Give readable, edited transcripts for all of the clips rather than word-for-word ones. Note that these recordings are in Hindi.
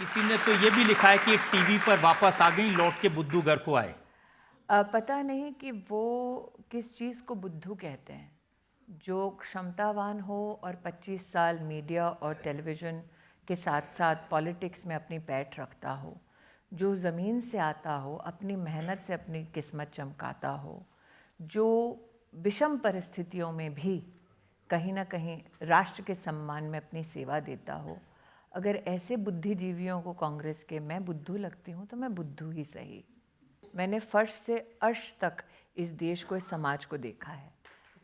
किसी ने तो ये भी लिखा है कि टीवी पर वापस आ गई, लौट के बुद्धू घर को आए। पता नहीं कि वो किस चीज़ को बुद्धू कहते हैं। जो क्षमतावान हो और 25 साल मीडिया और टेलीविज़न के साथ साथ पॉलिटिक्स में अपनी पैठ रखता हो, जो ज़मीन से आता हो, अपनी मेहनत से अपनी किस्मत चमकाता हो, जो विषम परिस्थितियों में भी कहीं ना कहीं राष्ट्र के सम्मान में अपनी सेवा देता हो, अगर ऐसे बुद्धिजीवियों को कांग्रेस के मैं बुद्धू लगती हूँ तो मैं बुद्धू ही सही। मैंने फर्श से अर्श तक इस देश को, इस समाज को देखा है।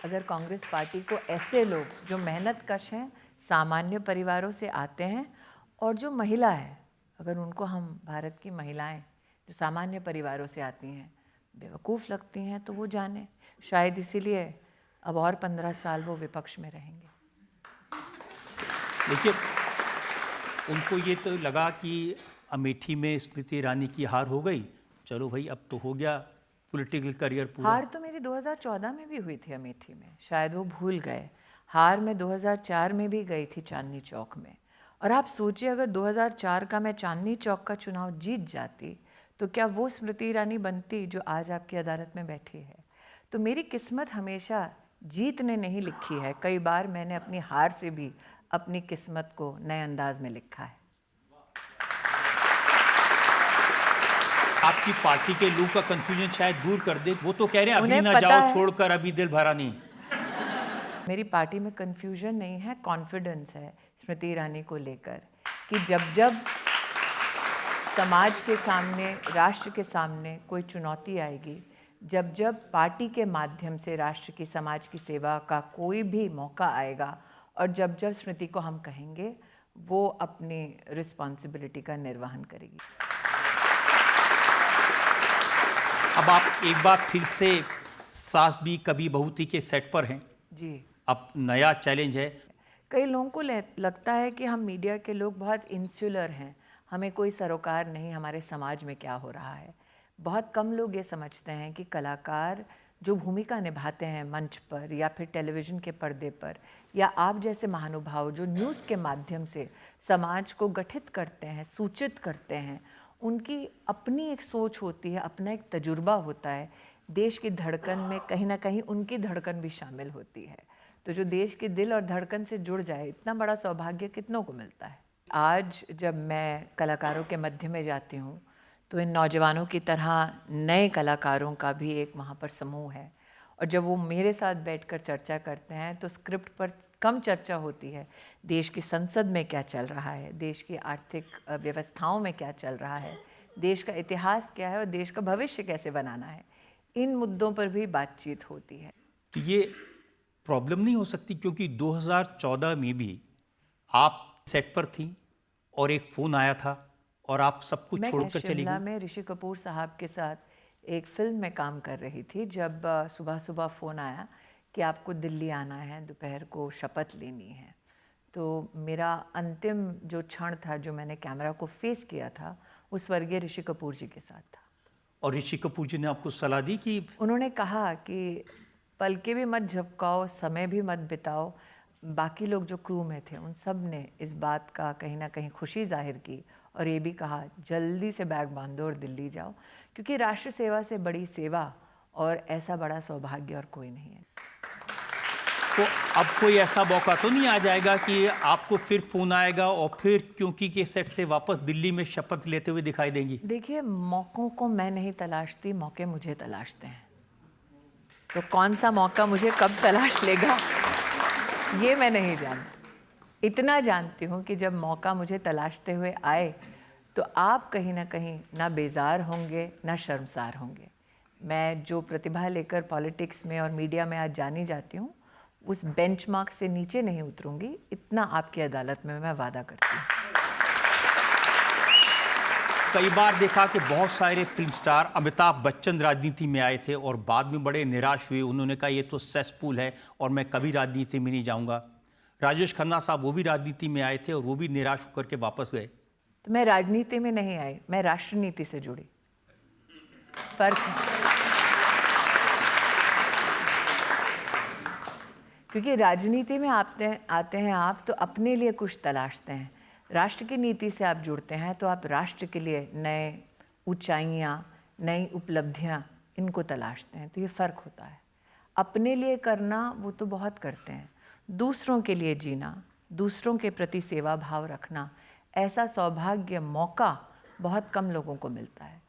अगर कांग्रेस पार्टी को ऐसे लोग जो मेहनत कश हैं, सामान्य परिवारों से आते हैं और जो महिला है, अगर उनको हम भारत की महिलाएं जो सामान्य परिवारों से आती हैं बेवकूफ़ लगती हैं तो वो जाने, शायद इसीलिए अब और 15 साल वो विपक्ष में रहेंगे। देखिए, उनको ये तो लगा कि अमेठी में स्मृति ईरानी की हार हो गई, चलो भाई अब तो हो गया पॉलिटिकल करियर पूरा। हार तो मेरी 2014 में भी हुई थी अमेठी में, शायद वो भूल गए। हार मैं 2004 में भी गई थी चांदनी चौक में। और आप सोचिए, अगर 2004 का मैं चांदनी चौक का चुनाव जीत जाती तो क्या वो स्मृति ईरानी बनती जो आज आपकी अदालत में बैठी है। तो मेरी किस्मत हमेशा जीत ने नहीं लिखी है, कई बार मैंने अपनी हार से भी अपनी किस्मत को नए अंदाज में लिखा है। आपकी पार्टी के लोग का कंफ्यूजन शायद दूर कर दे, वो तो कह रहे हैं अभी ना पता जाओ है, छोड़कर, अभी दिल भरा नहीं। मेरी पार्टी में कंफ्यूजन नहीं है, कॉन्फिडेंस है स्मृति ईरानी को लेकर कि जब जब समाज के सामने, राष्ट्र के सामने कोई चुनौती आएगी, जब जब पार्टी के माध्यम से राष्ट्र की, समाज की सेवा का कोई भी मौका आएगा और जब जब स्मृति को हम कहेंगे, वो अपनी रिस्पॉन्सिबिलिटी का निर्वहन करेगी। अब आप एक बार फिर से सास भी कभी बहुती के सेट पर हैं जी। अब नया चैलेंज है। कई लोगों को लगता है कि हम मीडिया के लोग बहुत इंसुलर हैं, हमें कोई सरोकार नहीं हमारे समाज में क्या हो रहा है। बहुत कम लोग ये समझते हैं कि कलाकार जो भूमिका निभाते हैं मंच पर या फिर टेलीविज़न के पर्दे पर, या आप जैसे महानुभाव जो न्यूज़ के माध्यम से समाज को गठित करते हैं, सूचित करते हैं, उनकी अपनी एक सोच होती है, अपना एक तजुर्बा होता है। देश की धड़कन में कहीं ना कहीं उनकी धड़कन भी शामिल होती है। तो जो देश के दिल और धड़कन से जुड़ जाए, इतना बड़ा सौभाग्य कितनों को मिलता है। आज जब मैं कलाकारों के मध्य में जाती हूँ तो इन नौजवानों की तरह नए कलाकारों का भी एक वहाँ पर समूह है, और जब वो मेरे साथ बैठकर चर्चा करते हैं तो स्क्रिप्ट पर कम चर्चा होती है, देश की संसद में क्या चल रहा है, देश की आर्थिक व्यवस्थाओं में क्या चल रहा है, देश का इतिहास क्या है और देश का भविष्य कैसे बनाना है, इन मुद्दों पर भी बातचीत होती है। तो ये प्रॉब्लम नहीं हो सकती, क्योंकि 2014 में भी आप सेट पर थी और एक फ़ोन आया था और आप सब कुछ छोड़कर चली शिमला गई। में ऋषि कपूर साहब के साथ एक फिल्म में काम कर रही थी, जब सुबह सुबह फ़ोन आया कि आपको दिल्ली आना है, दोपहर को शपथ लेनी है। तो मेरा अंतिम जो क्षण था, जो मैंने कैमरा को फेस किया था, वो स्वर्गीय ऋषि कपूर जी के साथ था। और ऋषि कपूर जी ने आपको सलाह दी कि उन्होंने कहा कि पलके भी मत झपकाओ, समय भी मत बिताओ। बाकी लोग जो क्रू में थे उन सब ने इस बात का कहीं ना कहीं खुशी जाहिर की और ये भी कहा जल्दी से बैग बांधो और दिल्ली जाओ, क्योंकि राष्ट्र सेवा से बड़ी सेवा और ऐसा बड़ा सौभाग्य और कोई नहीं है। तो अब कोई ऐसा मौका तो नहीं आ जाएगा कि आपको फिर फ़ोन आएगा और फिर क्योंकि के सेट से वापस दिल्ली में शपथ लेते हुए दिखाई देंगी? देखिए, मौक़ों को मैं नहीं तलाशती, मौके मुझे तलाशते हैं। तो कौन सा मौका मुझे कब तलाश लेगा ये मैं नहीं जानती। इतना जानती हूँ कि जब मौका मुझे तलाशते हुए आए तो आप कहीं ना कहीं ना बेजार होंगे ना शर्मसार होंगे। मैं जो प्रतिभा लेकर पॉलिटिक्स में और मीडिया में आज जानी जाती हूँ, उस बेंचमार्क से नीचे नहीं उतरूंगी, इतना आपकी अदालत में मैं वादा करती हूँ। कई बार देखा कि बहुत सारे फिल्म स्टार, अमिताभ बच्चन राजनीति में आए थे और बाद में बड़े निराश हुए। उन्होंने कहा ये तो सेसपूल है और मैं कभी राजनीति में नहीं जाऊंगा। राजेश खन्ना साहब वो भी राजनीति में आए थे और वो भी निराश होकर के वापस गए। तो मैं राजनीति में नहीं आई, मैं राष्ट्रनीति से जुड़ी। फर्क है, क्योंकि राजनीति में आते हैं आप तो अपने लिए कुछ तलाशते हैं। राष्ट्र की नीति से आप जुड़ते हैं तो आप राष्ट्र के लिए नए ऊंचाइयाँ, नई उपलब्धियाँ इनको तलाशते हैं। तो ये फ़र्क होता है। अपने लिए करना वो तो बहुत करते हैं, दूसरों के लिए जीना, दूसरों के प्रति सेवा भाव रखना, ऐसा सौभाग्य, मौका बहुत कम लोगों को मिलता है।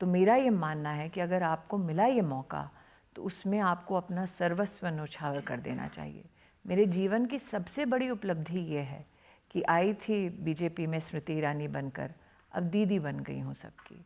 तो मेरा ये मानना है कि अगर आपको मिला ये मौका तो उसमें आपको अपना सर्वस्व न्यौछावर कर देना चाहिए। मेरे जीवन की सबसे बड़ी उपलब्धि ये है कि आई थी बीजेपी में स्मृति ईरानी बनकर, अब दीदी बन गई हूँ सबकी।